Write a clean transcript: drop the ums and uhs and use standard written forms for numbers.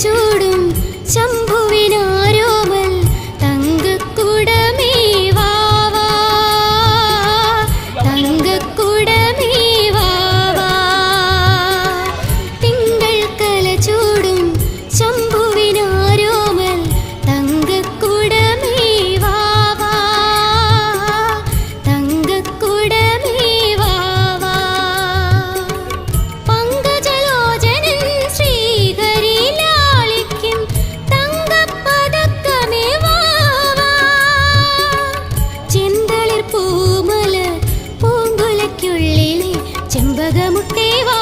ചൂടും ശംഭുവിനാരോമൽ തങ്കക്കുടമേ വാവാ, തങ്കക്കുടമേ വാവാ. തിങ്കൾ കല ചൂടും ശംഭുവിനാരോമൽ തങ്കക്കുടമേ വാവാ, തങ്കക്കുടമേ വാവാ. പങ്കജലോചനൻ ശ്രീഹരി ലാളിക്കും തങ്കപ്പതക്കമേ വാവാ. ചെന്തളിർ പൂമലർ പൂങ്കുലയ്ക്കുള്ളിലെ ചെമ്പകമുട്ടേ വാ.